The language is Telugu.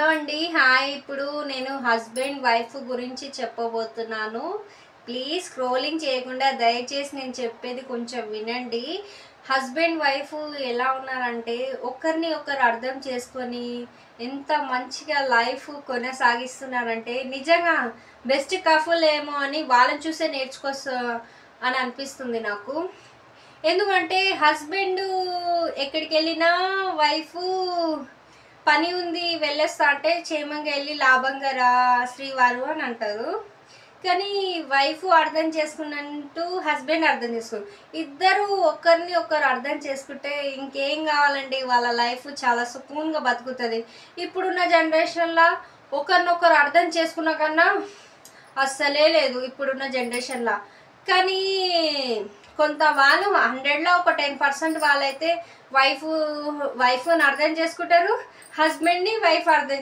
హలో అండి, హాయ్. ఇప్పుడు నేను హస్బెండ్ వైఫ్ గురించి చెప్పబోతున్నాను. ప్లీజ్ స్క్రోలింగ్ చేయకుండా దయచేసి నేను చెప్పేది కొంచెం వినండి. హస్బెండ్ వైఫ్ ఎలా ఉన్నారంటే ఒకరిని ఒకరు అర్థం చేసుకొని ఎంత మంచిగా లైఫ్ కొనసాగిస్తున్నారంటే నిజంగా బెస్ట్ కపుల్ ఏమో అని వాళ్ళని చూసే నేర్చుకోవచ్చు అని అనిపిస్తుంది నాకు. ఎందుకంటే హస్బెండ్ ఎక్కడికి వెళ్ళినా వైఫ్ పని ఉంది వెళ్ళొస్తా అంటే క్షేమంగా వెళ్ళి లాభంగా రా శ్రీవారు అని అంటారు. కానీ వైఫ్ అర్థం చేసుకున్నట్టు హస్బెండ్ అర్థం చేసుకోరు. ఇద్దరు ఒకరిని ఒకరు అర్థం చేసుకుంటే ఇంకేం కావాలండి, వాళ్ళ లైఫ్ చాలా సుకూన్గా బతుకుతుంది. ఇప్పుడున్న జనరేషన్లో ఒకరినొకరు అర్థం చేసుకున్న కన్నా అస్సలే లేదు ఇప్పుడున్న జనరేషన్లో. కానీ కొంత వాళ్ళు 100లో ఒక 10% వాళ్ళైతే వైఫ్ని అర్థం చేసుకుంటారు, హస్బెండ్ని వైఫ్ అర్థం